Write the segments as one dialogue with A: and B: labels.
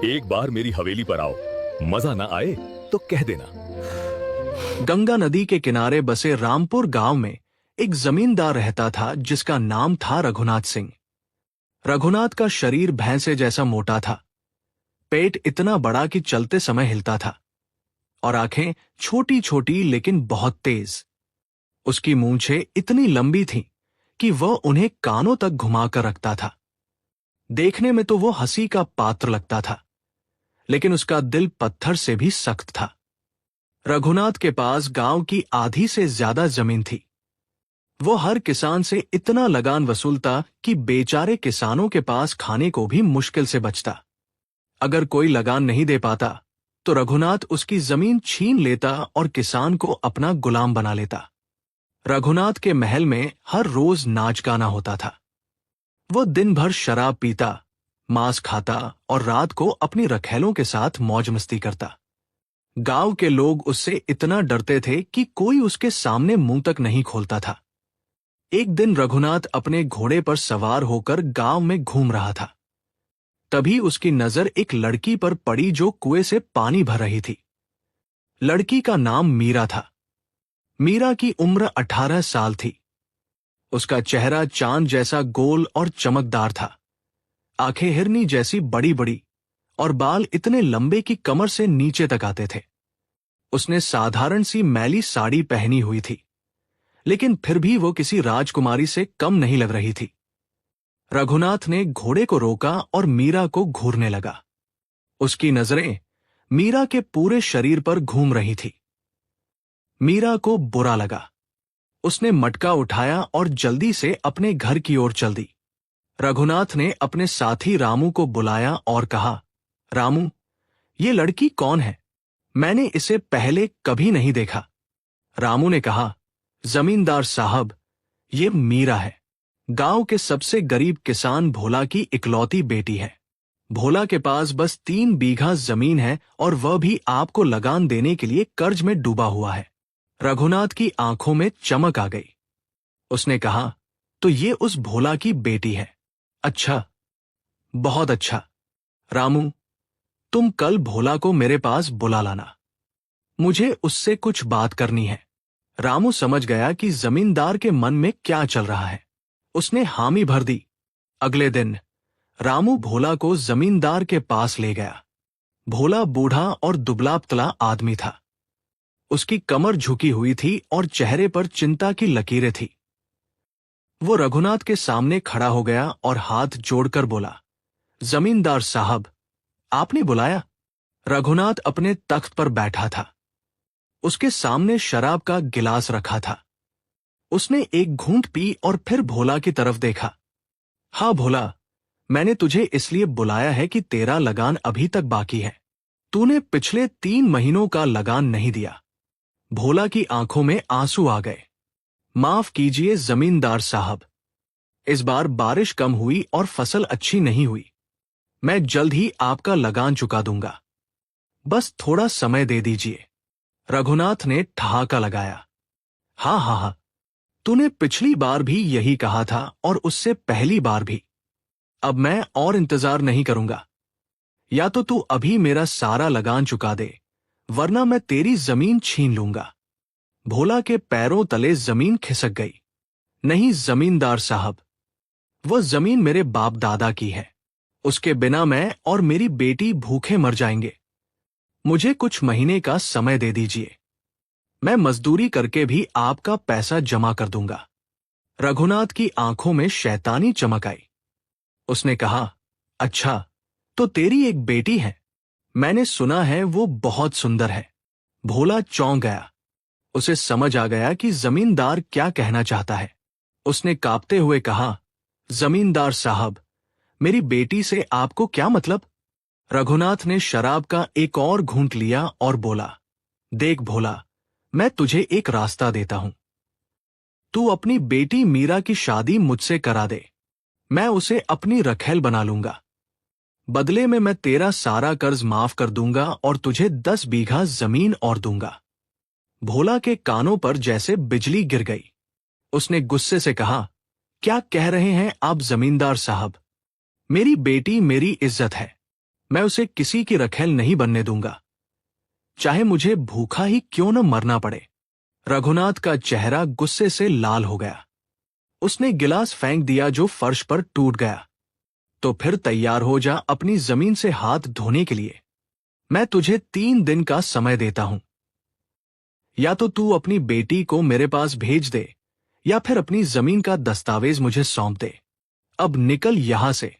A: एक बार मेरी हवेली पर आओ, मजा ना आए तो कह देना।
B: गंगा नदी के किनारे बसे रामपुर गांव में एक जमींदार रहता था जिसका नाम था रघुनाथ सिंह। रघुनाथ का शरीर भैंसे जैसा मोटा था, पेट इतना बड़ा कि चलते समय हिलता था और आंखें छोटी छोटी लेकिन बहुत तेज। उसकी मूंछें इतनी लंबी थीं कि वह उन्हें कानों तक घुमाकर रखता था। देखने में तो वो हंसी का पात्र लगता था, लेकिन उसका दिल पत्थर से भी सख्त था। रघुनाथ के पास गांव की आधी से ज्यादा जमीन थी। वो हर किसान से इतना लगान वसूलता कि बेचारे किसानों के पास खाने को भी मुश्किल से बचता। अगर कोई लगान नहीं दे पाता तो रघुनाथ उसकी जमीन छीन लेता और किसान को अपना गुलाम बना लेता। रघुनाथ के महल में हर रोज नाच गाना होता था। वो दिन भर शराब पीता, मांस खाता और रात को अपनी रखैलों के साथ मौज मस्ती करता। गांव के लोग उससे इतना डरते थे कि कोई उसके सामने मुंह तक नहीं खोलता था। एक दिन रघुनाथ अपने घोड़े पर सवार होकर गांव में घूम रहा था। तभी उसकी नजर एक लड़की पर पड़ी जो कुएं से पानी भर रही थी। लड़की का नाम मीरा था। मीरा की उम्र 18 साल थी। उसका चेहरा चांद जैसा गोल और चमकदार था। आंखें हिरनी जैसी बड़ी बड़ी और बाल इतने लंबे कि कमर से नीचे तक आते थे। उसने साधारण सी मैली साड़ी पहनी हुई थी, लेकिन फिर भी वो किसी राजकुमारी से कम नहीं लग रही थी। रघुनाथ ने घोड़े को रोका और मीरा को घूरने लगा। उसकी नजरें मीरा के पूरे शरीर पर घूम रही थी। मीरा को बुरा लगा। उसने मटका उठाया और जल्दी से अपने घर की ओर चल दी। रघुनाथ ने अपने साथी रामू को बुलाया और कहा, रामू, ये लड़की कौन है? मैंने इसे पहले कभी नहीं देखा। रामू ने कहा, जमींदार साहब, ये मीरा है। गांव के सबसे गरीब किसान भोला की इकलौती बेटी है। भोला के पास बस 3 बीघा जमीन है और वह भी आपको लगान देने के लिए कर्ज में डूबा हुआ है। रघुनाथ की आंखों में चमक आ गई। उसने कहा, तो ये उस भोला की बेटी है? अच्छा, बहुत अच्छा। रामू, तुम कल भोला को मेरे पास बुला लाना। मुझे उससे कुछ बात करनी है। रामू समझ गया कि जमींदार के मन में क्या चल रहा है। उसने हामी भर दी। अगले दिन रामू भोला को जमींदार के पास ले गया। भोला बूढ़ा और दुबला पतला आदमी था। उसकी कमर झुकी हुई थी और चेहरे पर चिंता की लकीरें थी। वो रघुनाथ के सामने खड़ा हो गया और हाथ जोड़कर बोला, जमींदार साहब, आपने बुलाया? रघुनाथ अपने तख्त पर बैठा था। उसके सामने शराब का गिलास रखा था। उसने एक घूंट पी और फिर भोला की तरफ देखा। हाँ भोला, मैंने तुझे इसलिए बुलाया है कि तेरा लगान अभी तक बाकी है। तूने पिछले 3 महीनों का लगान नहीं दिया। भोला की आंखों में आंसू आ गए। माफ कीजिए जमींदार साहब, इस बार बारिश कम हुई और फसल अच्छी नहीं हुई। मैं जल्द ही आपका लगान चुका दूंगा, बस थोड़ा समय दे दीजिए। रघुनाथ ने ठहाका लगाया। हाँ हाँ हाँ, तूने पिछली बार भी यही कहा था और उससे पहली बार भी। अब मैं और इंतजार नहीं करूंगा। या तो तू अभी मेरा सारा लगान चुका दे, वरना मैं तेरी जमीन छीन लूंगा। भोला के पैरों तले जमीन खिसक गई। नहीं जमींदार साहब, वह जमीन मेरे बाप दादा की है। उसके बिना मैं और मेरी बेटी भूखे मर जाएंगे। मुझे कुछ महीने का समय दे दीजिए। मैं मजदूरी करके भी आपका पैसा जमा कर दूंगा। रघुनाथ की आंखों में शैतानी चमक आई। उसने कहा, अच्छा, तो तेरी एक बेटी है? मैंने सुना है वो बहुत सुंदर है। भोला चौंक गया। उसे समझ आ गया कि जमींदार क्या कहना चाहता है। उसने कांपते हुए कहा, जमींदार साहब, मेरी बेटी से आपको क्या मतलब? रघुनाथ ने शराब का एक और घूंट लिया और बोला, देख भोला, मैं तुझे एक रास्ता देता हूं। तू अपनी बेटी मीरा की शादी मुझसे करा दे। मैं उसे अपनी रखैल बना लूंगा। बदले में मैं तेरा सारा कर्ज माफ कर दूंगा और तुझे 10 बीघा जमीन और दूंगा। भोला के कानों पर जैसे बिजली गिर गई। उसने गुस्से से कहा, क्या कह रहे हैं आप जमींदार साहब? मेरी बेटी मेरी इज्जत है। मैं उसे किसी की रखेल नहीं बनने दूंगा, चाहे मुझे भूखा ही क्यों न मरना पड़े। रघुनाथ का चेहरा गुस्से से लाल हो गया। उसने गिलास फेंक दिया जो फर्श पर टूट गया। तो फिर तैयार हो जा अपनी जमीन से हाथ धोने के लिए। मैं तुझे 3 दिन का समय देता हूं। या तो तू अपनी बेटी को मेरे पास भेज दे, या फिर अपनी जमीन का दस्तावेज मुझे सौंप दे। अब निकल यहां से।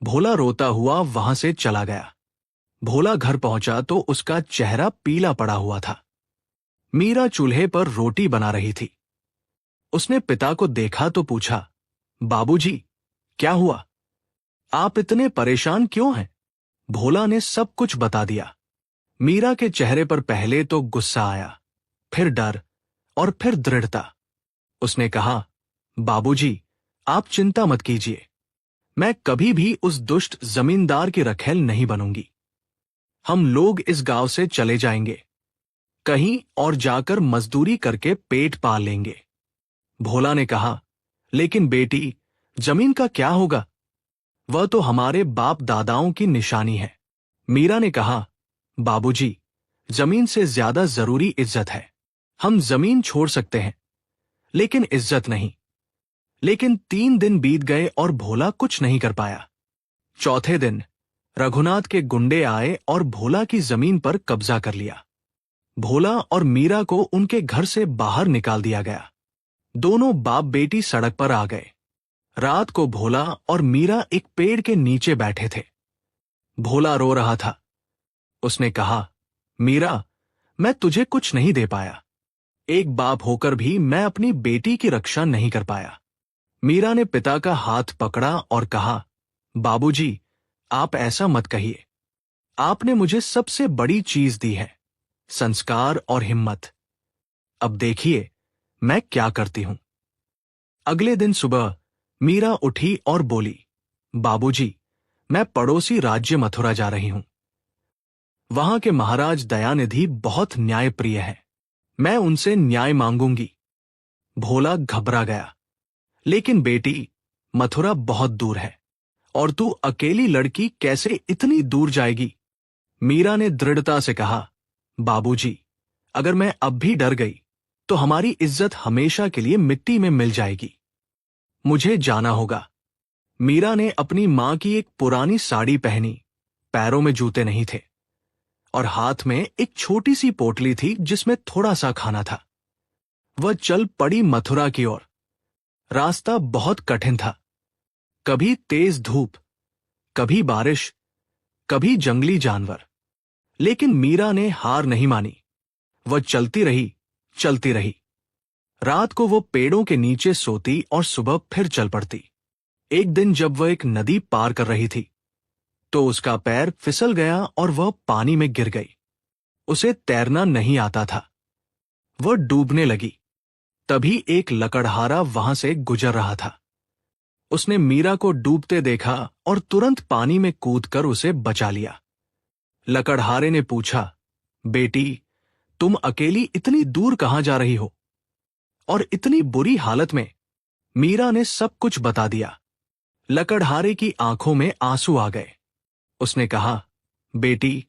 B: भोला रोता हुआ वहां से चला गया। भोला घर पहुंचा तो उसका चेहरा पीला पड़ा हुआ था। मीरा चूल्हे पर रोटी बना रही थी। उसने पिता को देखा तो पूछा, बाबूजी, क्या हुआ? आप इतने परेशान क्यों हैं? भोला ने सब कुछ बता दिया। मीरा के चेहरे पर पहले तो गुस्सा आया, फिर डर और फिर दृढ़ता। उसने कहा, बाबूजी, आप चिंता मत कीजिए। मैं कभी भी उस दुष्ट जमींदार की रखेल नहीं बनूंगी। हम लोग इस गांव से चले जाएंगे, कहीं और जाकर मजदूरी करके पेट पाल लेंगे। भोला ने कहा, लेकिन बेटी, जमीन का क्या होगा? वह तो हमारे बाप दादाओं की निशानी है। मीरा ने कहा, बाबूजी, जमीन से ज्यादा जरूरी इज्जत है। हम जमीन छोड़ सकते हैं, लेकिन इज्जत नहीं। लेकिन 3 दिन बीत गए और भोला कुछ नहीं कर पाया। चौथे दिन रघुनाथ के गुंडे आए और भोला की जमीन पर कब्जा कर लिया। भोला और मीरा को उनके घर से बाहर निकाल दिया गया। दोनों बाप बेटी सड़क पर आ गए। रात को भोला और मीरा एक पेड़ के नीचे बैठे थे। भोला रो रहा था। उसने कहा, मीरा, मैं तुझे कुछ नहीं दे पाया। एक बाप होकर भी मैं अपनी बेटी की रक्षा नहीं कर पाया। मीरा ने पिता का हाथ पकड़ा और कहा, बाबूजी, आप ऐसा मत कहिए। आपने मुझे सबसे बड़ी चीज दी है, संस्कार और हिम्मत। अब देखिए मैं क्या करती हूं। अगले दिन सुबह मीरा उठी और बोली, बाबूजी, मैं पड़ोसी राज्य मथुरा जा रही हूं। वहां के महाराज दयानिधि बहुत न्यायप्रिय है। मैं उनसे न्याय मांगूंगी। भोला घबरा गया, लेकिन बेटी, मथुरा बहुत दूर है और तू अकेली लड़की कैसे इतनी दूर जाएगी? मीरा ने दृढ़ता से कहा, बाबूजी, अगर मैं अब भी डर गई तो हमारी इज्जत हमेशा के लिए मिट्टी में मिल जाएगी। मुझे जाना होगा। मीरा ने अपनी मां की एक पुरानी साड़ी पहनी, पैरों में जूते नहीं थे और हाथ में एक छोटी सी पोटली थी जिसमें थोड़ा सा खाना था। वह चल पड़ी मथुरा की ओर। रास्ता बहुत कठिन था। कभी तेज धूप, कभी बारिश, कभी जंगली जानवर। लेकिन मीरा ने हार नहीं मानी। वह चलती रही, चलती रही। रात को वो पेड़ों के नीचे सोती और सुबह फिर चल पड़ती। एक दिन जब वह एक नदी पार कर रही थी तो उसका पैर फिसल गया और वह पानी में गिर गई। उसे तैरना नहीं आता था। वह डूबने लगी। तभी एक लकड़हारा वहां से गुजर रहा था। उसने मीरा को डूबते देखा और तुरंत पानी में कूदकर उसे बचा लिया। लकड़हारे ने पूछा, बेटी, तुम अकेली इतनी दूर कहां जा रही हो और इतनी बुरी हालत में? मीरा ने सब कुछ बता दिया। लकड़हारे की आंखों में आंसू आ गए। उसने कहा, बेटी,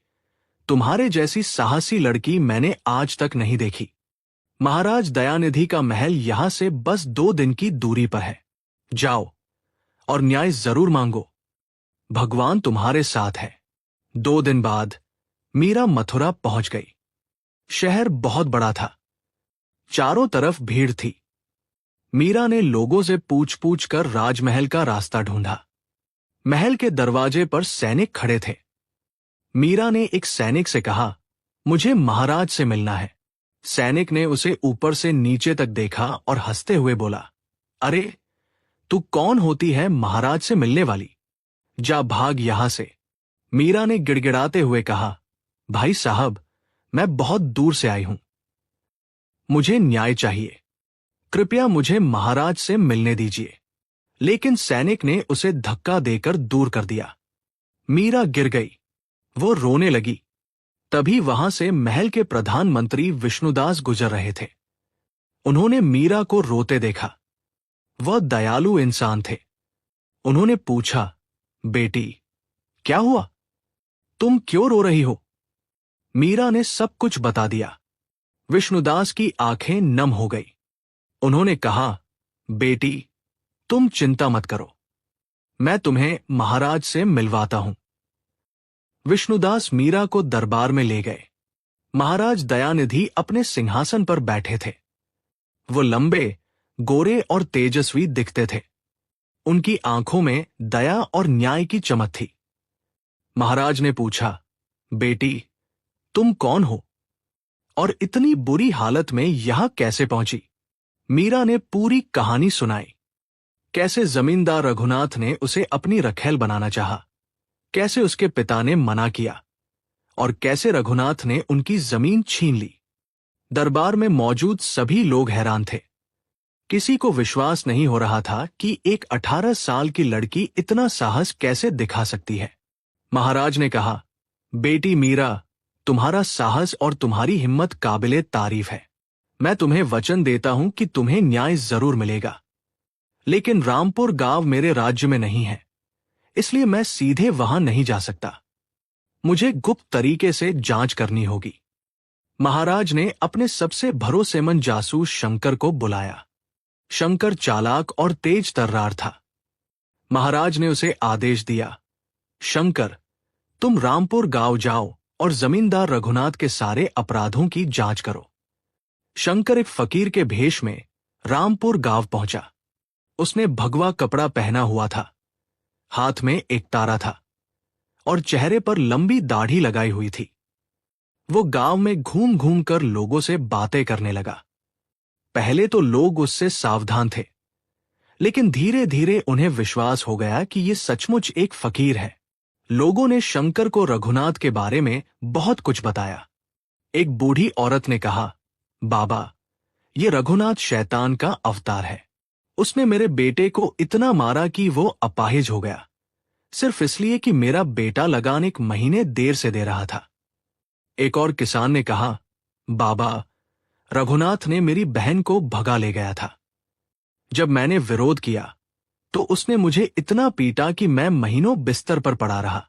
B: तुम्हारे जैसी साहसी लड़की मैंने आज तक नहीं देखी। महाराज दयानिधि का महल यहां से बस 2 दिन की दूरी पर है। जाओ और न्याय जरूर मांगो। भगवान तुम्हारे साथ है। 2 दिन बाद मीरा मथुरा पहुंच गई। शहर बहुत बड़ा था। चारों तरफ भीड़ थी। मीरा ने लोगों से पूछ पूछ कर राजमहल का रास्ता ढूंढा। महल के दरवाजे पर सैनिक खड़े थे। मीरा ने एक सैनिक से कहा, मुझे महाराज से मिलना है। सैनिक ने उसे ऊपर से नीचे तक देखा और हंसते हुए बोला, अरे, तू कौन होती है महाराज से मिलने वाली? जा भाग यहां से। मीरा ने गिड़गिड़ाते हुए कहा, भाई साहब, मैं बहुत दूर से आई हूं। मुझे न्याय चाहिए। कृपया मुझे महाराज से मिलने दीजिए। लेकिन सैनिक ने उसे धक्का देकर दूर कर दिया। मीरा गिर गई। वो रोने लगी। तभी वहां से महल के प्रधानमंत्री विष्णुदास गुजर रहे थे। उन्होंने मीरा को रोते देखा। वह दयालु इंसान थे। उन्होंने पूछा, बेटी, क्या हुआ? तुम क्यों रो रही हो? मीरा ने सब कुछ बता दिया। विष्णुदास की आंखें नम हो गई। उन्होंने कहा, बेटी, तुम चिंता मत करो, मैं तुम्हें महाराज से मिलवाता हूं। विष्णुदास मीरा को दरबार में ले गए। महाराज दयानिधि अपने सिंहासन पर बैठे थे। वो लंबे, गोरे और तेजस्वी दिखते थे। उनकी आंखों में दया और न्याय की चमक थी। महाराज ने पूछा, बेटी, तुम कौन हो और इतनी बुरी हालत में यहां कैसे पहुंची? मीरा ने पूरी कहानी सुनाई। कैसे जमींदार रघुनाथ ने उसे अपनी रखैल बनाना चाहा, कैसे उसके पिता ने मना किया और कैसे रघुनाथ ने उनकी जमीन छीन ली। दरबार में मौजूद सभी लोग हैरान थे। किसी को विश्वास नहीं हो रहा था कि एक 18 साल की लड़की इतना साहस कैसे दिखा सकती है। महाराज ने कहा, बेटी मीरा, तुम्हारा साहस और तुम्हारी हिम्मत काबिले तारीफ है। मैं तुम्हें वचन देता हूं कि तुम्हें न्याय जरूर मिलेगा। लेकिन रामपुर गांव मेरे राज्य में नहीं है, इसलिए मैं सीधे वहां नहीं जा सकता। मुझे गुप्त तरीके से जांच करनी होगी। महाराज ने अपने सबसे भरोसेमंद जासूस शंकर को बुलाया। शंकर चालाक और तेज तर्रार था। महाराज ने उसे आदेश दिया, शंकर, तुम रामपुर गांव जाओ और जमींदार रघुनाथ के सारे अपराधों की जांच करो। शंकर एक फकीर के भेष में रामपुर गांव पहुंचा। उसने भगवा कपड़ा पहना हुआ था, हाथ में एक तारा था और चेहरे पर लंबी दाढ़ी लगाई हुई थी। वो गांव में घूम घूम कर लोगों से बातें करने लगा। पहले तो लोग उससे सावधान थे, लेकिन धीरे धीरे उन्हें विश्वास हो गया कि ये सचमुच एक फकीर है। लोगों ने शंकर को रघुनाथ के बारे में बहुत कुछ बताया। एक बूढ़ी औरत ने कहा, बाबा, ये रघुनाथ शैतान का अवतार है। उसने मेरे बेटे को इतना मारा कि वो अपाहिज हो गया, सिर्फ इसलिए कि मेरा बेटा लगान 1 महीने देर से दे रहा था। एक और किसान ने कहा, बाबा, रघुनाथ ने मेरी बहन को भगा ले गया था। जब मैंने विरोध किया तो उसने मुझे इतना पीटा कि मैं महीनों बिस्तर पर पड़ा रहा।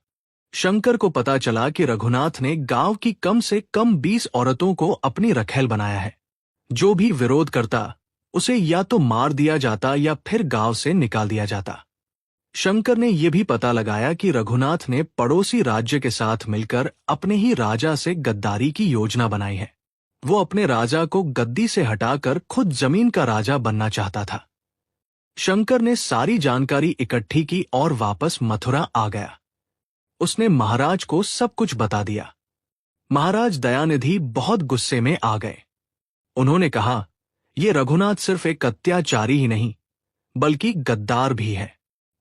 B: शंकर को पता चला कि रघुनाथ ने गांव की कम से कम 20 औरतों को अपनी रखैल बनाया है। जो भी विरोध करता उसे या तो मार दिया जाता या फिर गांव से निकाल दिया जाता। शंकर ने यह भी पता लगाया कि रघुनाथ ने पड़ोसी राज्य के साथ मिलकर अपने ही राजा से गद्दारी की योजना बनाई है। वो अपने राजा को गद्दी से हटाकर खुद जमीन का राजा बनना चाहता था। शंकर ने सारी जानकारी इकट्ठी की और वापस मथुरा आ गया। उसने महाराज को सब कुछ बता दिया। महाराज दयानिधि बहुत गुस्से में आ गए। उन्होंने कहा, ये रघुनाथ सिर्फ एक अत्याचारी ही नहीं, बल्कि गद्दार भी है।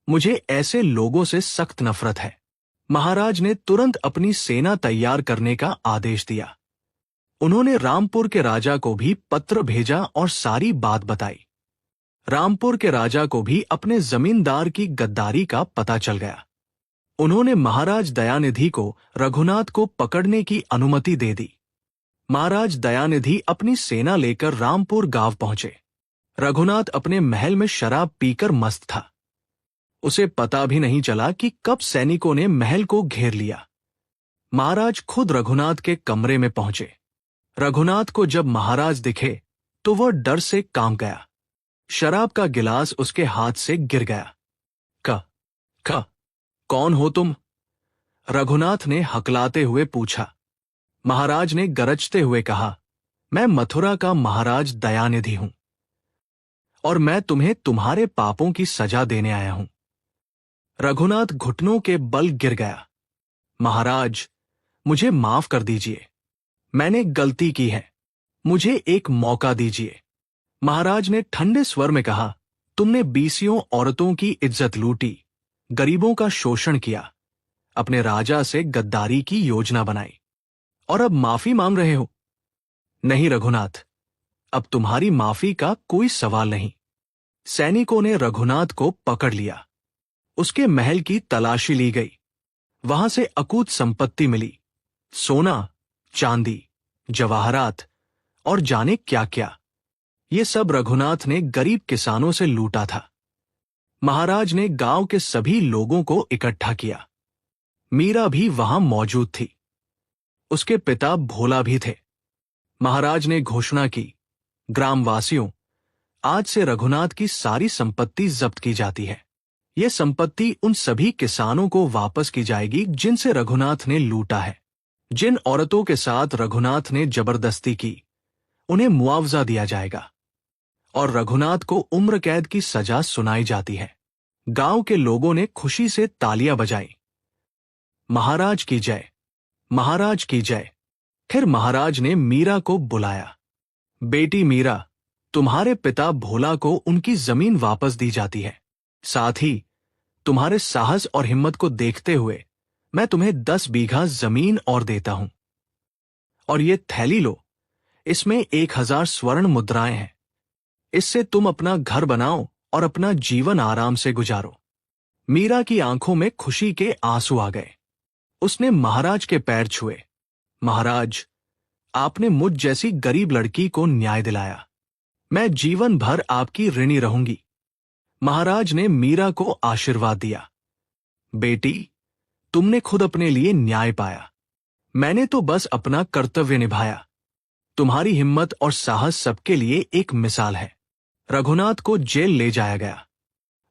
B: मुझे ऐसे लोगों से सख्त नफरत है। महाराज ने तुरंत अपनी सेना तैयार करने का आदेश दिया। उन्होंने रामपुर के राजा को भी पत्र भेजा और सारी बात बताई। रामपुर के राजा को भी अपने जमींदार की गद्दारी का पता चल गया। उन्होंने महाराज दयानिधि को रघुनाथ को पकड़ने की अनुमति दे दी। महाराज दयानिधि अपनी सेना लेकर रामपुर गांव पहुंचे। रघुनाथ अपने महल में शराब पीकर मस्त था। उसे पता भी नहीं चला कि कब सैनिकों ने महल को घेर लिया। महाराज खुद रघुनाथ के कमरे में पहुंचे। रघुनाथ को जब महाराज दिखे तो वह डर से कांप गया। शराब का गिलास उसके हाथ से गिर गया। क कौन हो तुम? रघुनाथ ने हकलाते हुए पूछा। महाराज ने गरजते हुए कहा, मैं मथुरा का महाराज दयानिधि हूं और मैं तुम्हें तुम्हारे पापों की सजा देने आया हूं। रघुनाथ घुटनों के बल गिर गया। महाराज, मुझे माफ कर दीजिए, मैंने गलती की है, मुझे एक मौका दीजिए। महाराज ने ठंडे स्वर में कहा, तुमने 20 औरतों की इज्जत लूटी, गरीबों का शोषण किया, अपने राजा से गद्दारी की योजना बनाई और अब माफी मांग रहे हो? नहीं रघुनाथ, अब तुम्हारी माफी का कोई सवाल नहीं। सैनिकों ने रघुनाथ को पकड़ लिया। उसके महल की तलाशी ली गई। वहां से अकूत संपत्ति मिली, सोना, चांदी, जवाहरात और जाने क्या क्या। ये सब रघुनाथ ने गरीब किसानों से लूटा था। महाराज ने गांव के सभी लोगों को इकट्ठा किया। मीरा भी वहां मौजूद थी। उसके पिता भोला भी थे। महाराज ने घोषणा की, ग्रामवासियों, आज से रघुनाथ की सारी संपत्ति जब्त की जाती है। यह संपत्ति उन सभी किसानों को वापस की जाएगी जिनसे रघुनाथ ने लूटा है। जिन औरतों के साथ रघुनाथ ने जबरदस्ती की, उन्हें मुआवजा दिया जाएगा और रघुनाथ को उम्र कैद की सजा सुनाई जाती है। गांव के लोगों ने खुशी से तालियां बजाई। महाराज की जय, महाराज की जय। फिर महाराज ने मीरा को बुलाया। बेटी मीरा, तुम्हारे पिता भोला को उनकी जमीन वापस दी जाती है। साथ ही तुम्हारे साहस और हिम्मत को देखते हुए मैं तुम्हें 10 बीघा जमीन और देता हूं। और ये थैली लो, इसमें 1000 स्वर्ण मुद्राएं हैं। इससे तुम अपना घर बनाओ और अपना जीवन आराम से गुजारो। मीरा की आंखों में खुशी के आंसू आ गए। उसने महाराज के पैर छुए। महाराज, आपने मुझ जैसी गरीब लड़की को न्याय दिलाया। मैं जीवन भर आपकी ऋणी रहूंगी। महाराज ने मीरा को आशीर्वाद दिया। बेटी, तुमने खुद अपने लिए न्याय पाया। मैंने तो बस अपना कर्तव्य निभाया। तुम्हारी हिम्मत और साहस सबके लिए एक मिसाल है। रघुनाथ को जेल ले जाया गया।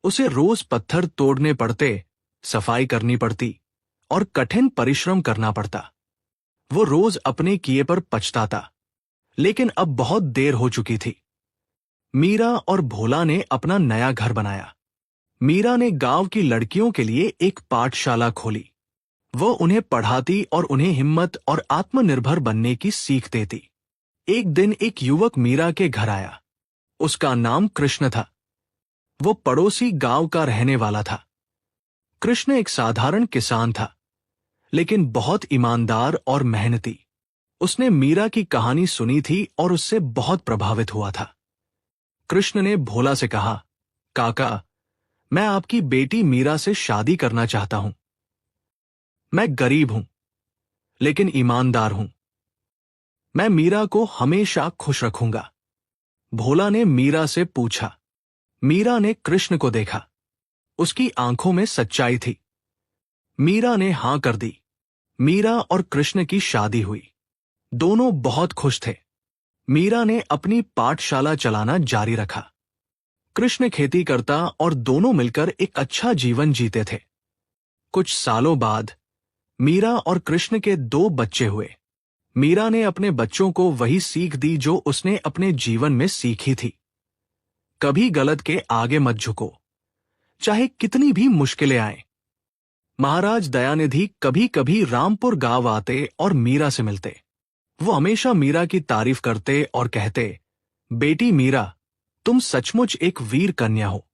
B: उसे रोज पत्थर तोड़ने पड़ते, सफाई करनी पड़ती और कठिन परिश्रम करना पड़ता। वो रोज अपने किए पर पछताता, लेकिन अब बहुत देर हो चुकी थी। मीरा और भोला ने अपना नया घर बनाया। मीरा ने गांव की लड़कियों के लिए एक पाठशाला खोली। वो उन्हें पढ़ाती और उन्हें हिम्मत और आत्मनिर्भर बनने की सीख देती। एक दिन एक युवक मीरा के घर आया। उसका नाम कृष्ण था। वो पड़ोसी गांव का रहने वाला था। कृष्ण एक साधारण किसान था, लेकिन बहुत ईमानदार और मेहनती। उसने मीरा की कहानी सुनी थी और उससे बहुत प्रभावित हुआ था। कृष्ण ने भोला से कहा, काका, मैं आपकी बेटी मीरा से शादी करना चाहता हूं। मैं गरीब हूं, लेकिन ईमानदार हूं। मैं मीरा को हमेशा खुश रखूंगा। भोला ने मीरा से पूछा। मीरा ने कृष्ण को देखा। उसकी आंखों में सच्चाई थी। मीरा ने हां कर दी। मीरा और कृष्ण की शादी हुई। दोनों बहुत खुश थे। मीरा ने अपनी पाठशाला चलाना जारी रखा। कृष्ण खेती करता और दोनों मिलकर एक अच्छा जीवन जीते थे। कुछ सालों बाद मीरा और कृष्ण के 2 बच्चे हुए। मीरा ने अपने बच्चों को वही सीख दी जो उसने अपने जीवन में सीखी थी। कभी गलत के आगे मत झुको, चाहे कितनी भी मुश्किलें आएं। महाराज दयानिधि कभी कभी रामपुर गांव आते और मीरा से मिलते। वो हमेशा मीरा की तारीफ करते और कहते, बेटी मीरा, तुम सचमुच एक वीर कन्या हो।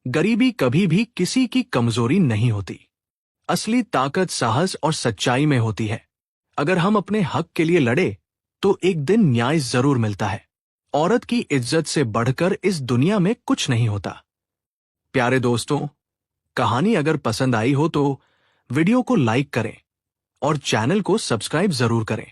B: गरीबी कभी भी किसी की कमजोरी नहीं होती। असली ताकत साहस और सच्चाई में होती है। अगर हम अपने हक के लिए लड़े तो एक दिन न्याय जरूर मिलता है। औरत की इज्जत से बढ़कर इस दुनिया में कुछ नहीं होता। प्यारे दोस्तों, कहानी अगर पसंद आई हो तो वीडियो को लाइक करें और चैनल को सब्सक्राइब जरूर करें।